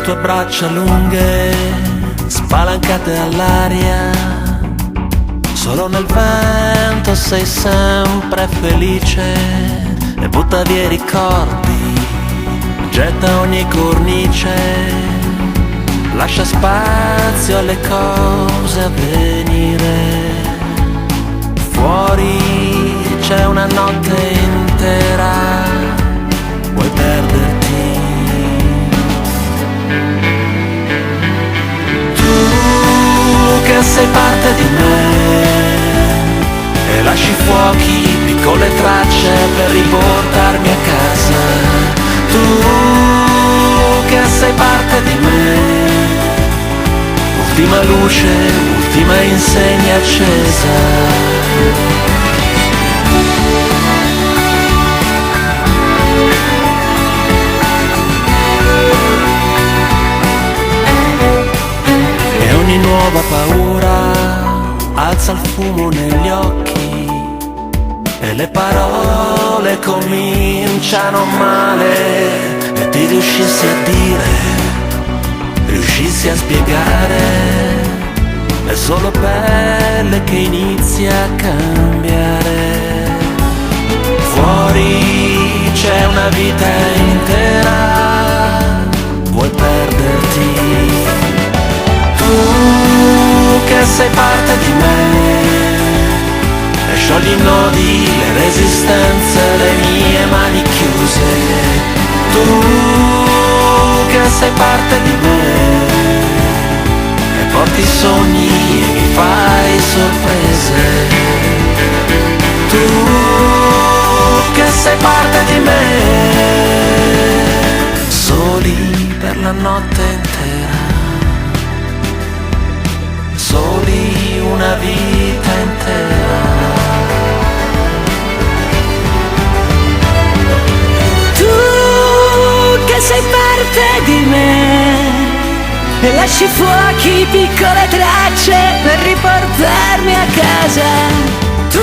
tue braccia lunghe, spalancate all'aria, solo nel vento sei sempre felice e butta via i ricordi, getta ogni cornice, lascia spazio alle cose a venire. Fuori c'è una notte intera, vuoi perderti? Tu che sei parte di me e lasci fuochi, piccole tracce per riportarmi a casa. Tu che sei parte di me, ultima luce, ultima insegna accesa. E ogni nuova paura alza il fumo negli occhi e le parole cominciano male, e ti riuscissi a dire, riuscissi a spiegare, è solo pelle che inizia a cambiare. Fuori c'è una vita intera, vuoi perderti? Tu che sei parte di me e sciogli i nodi, le resistenze, le mie mani chiuse. Tu che sei parte di me e porti i sogni e mi fai sorprese. Tu che sei parte di me, soli per la notte intera, soli una vita intera. Tu che sei parte di me e lasci fuochi, piccole tracce per riportarmi a casa. Tu